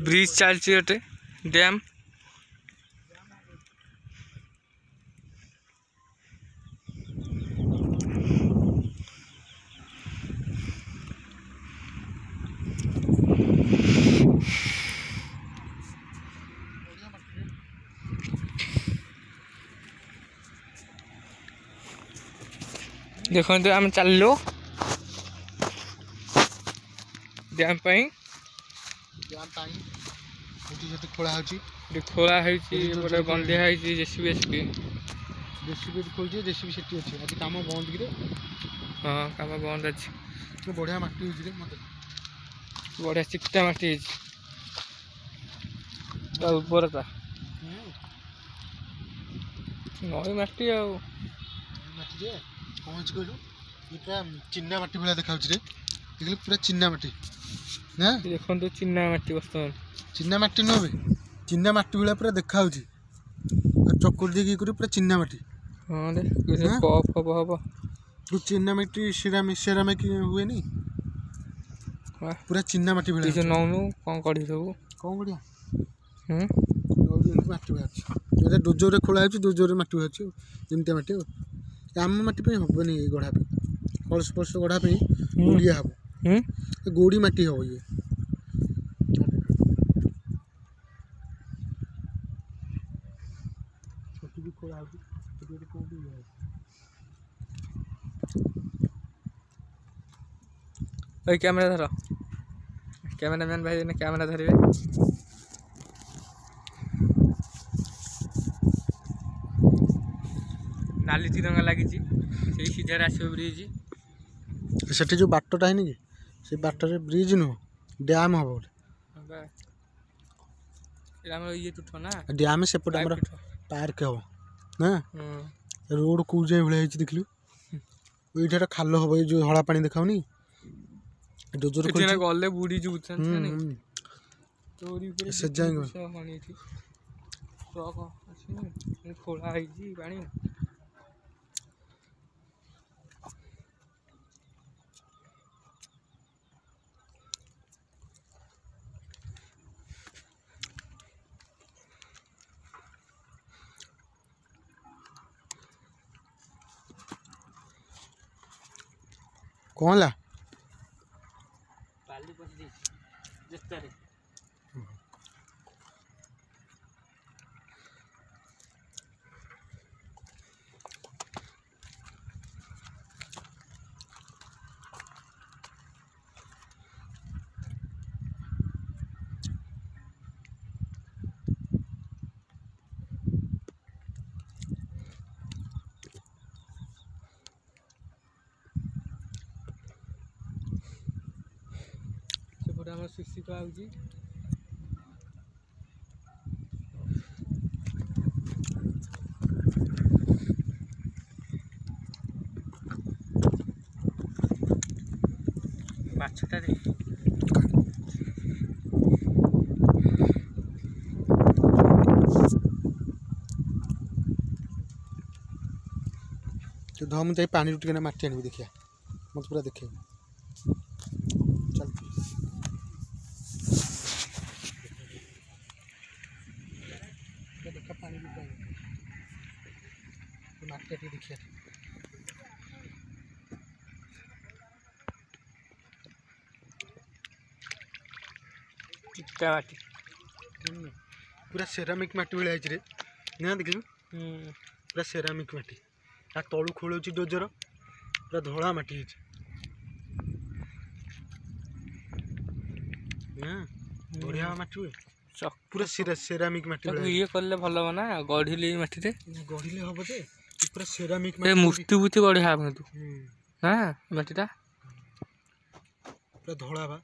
Bridge चलती गोटे dam देखो आम चलो डैम खोला खोला बंधिया जेसीबी खोलती जेसीबी सेठी अच्छी आज कम बंद कि हाँ कम बंद अच्छी बढ़िया माटी मत बढ़िया चिकटा माटी उर्वरता नई माटी माटी कौन कहलु पूरा चिन्ना माटी भाई देखा रे देखिए पूरा चिन्ना माटी ना देखो चिन्ना माटी बर्तमान चिन्ना माटी नुहे चिन्ना माटी भाई पूरा देखा चकुर देखिए पूरा चिन्ना माटी हाँ कप फप हम तू चिन्ना माटी सेरामिक हुए नहीं पूरा चिन्ना माटी भाई नौनु कौन कड़ी सब कौन बढ़िया माटी भाई डोजर खोला डोजर माटी भाई जमती माटी आम माटी हेनी गढ़ा कलस फलस गढ़ा गोड़िया हम गोड़ी माटी हम ये कैमेरा धर कैमेरामैन भाई ने कैमेरा धरिए नाली तिरंगा लगी सीधार आसो ब्रिज से जो बाटटा है कि से बाटर ब्रिज नुह डैम हम ये तुठ ना डैम सेपटे आम पार्क हम ना रोड कौ जाए भाई देखलु ये खाल हम ये जो हला पा देखाऊनी डोजर गले बुड़ी से जाए खोला पानी कौन ला पाली पसी जस्तारे आम शिक्षित आउची माछटा दे तो धम मुझे पानी रुटी माटी आनी देखिए मत पूरा देखे चल देखा पानी माटी देखिए चिकटा माटी पूरा सेरामिक माटी भाई रे ना देख पूरा सेरामिक माटी तलू खोल डोजर पूरा धला माटी बढ़िया माटी हुए पूरा सेरामिक माटी ये कले भल हम ना गढ़िले माटी गढ़िले हम जे पूरा सेरामिक मूर्ति बुर्ति बढ़िया हम तू हाँ माटीटा पूरा धला बा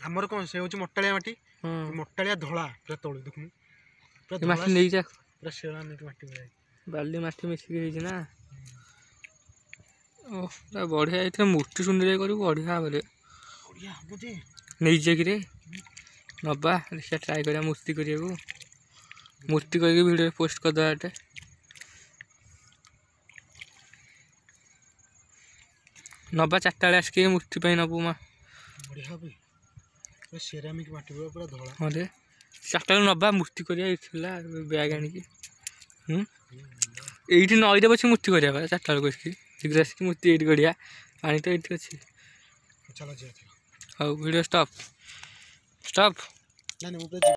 आमर कौन से हूँ मोटालिया माटी मोटालिया धला पूरा तलू देखुन पूरा माटी नहीं जा पूरा सेरामिक माटी भाई बाली माटी मिसिक ना पूरा बढ़िया ये मूर्ति सुंदर कर बढ़िया बोले नहीं जाए नबा देखिए ट्राए करा मूर्ति करने मूर्ति करके वीडियो पोस्ट करदे नबा 4टा बेले आसिक मूर्ति नबू माँ ସେରାମିକ ମାଟି ପୁରା ଧଳା। ହଁ ରେ ଚାରିଟା ବେଳକୁ ନବା ମୂର୍ତ୍ତି କରିବା ଥିଲା ବ୍ୟାଗ୍ ଆଣିକି। ଏଇଠି ନଈରେ ବସି ମୂର୍ତ୍ତି କରିବା ଚାରିଟା ବେଳକୁ ଆସିକି ଶୀଘ୍ର ଆସିକି ମୂର୍ତ୍ତି ଏଇଠି କରିବା। ପାଣି ତ ଏଇଠି ଅଛି। ଚାଲ ଯିବା। ହଉ ଭିଡ଼ିଓ ଷ୍ଟପ୍। ନାଇଁ ମୁଁ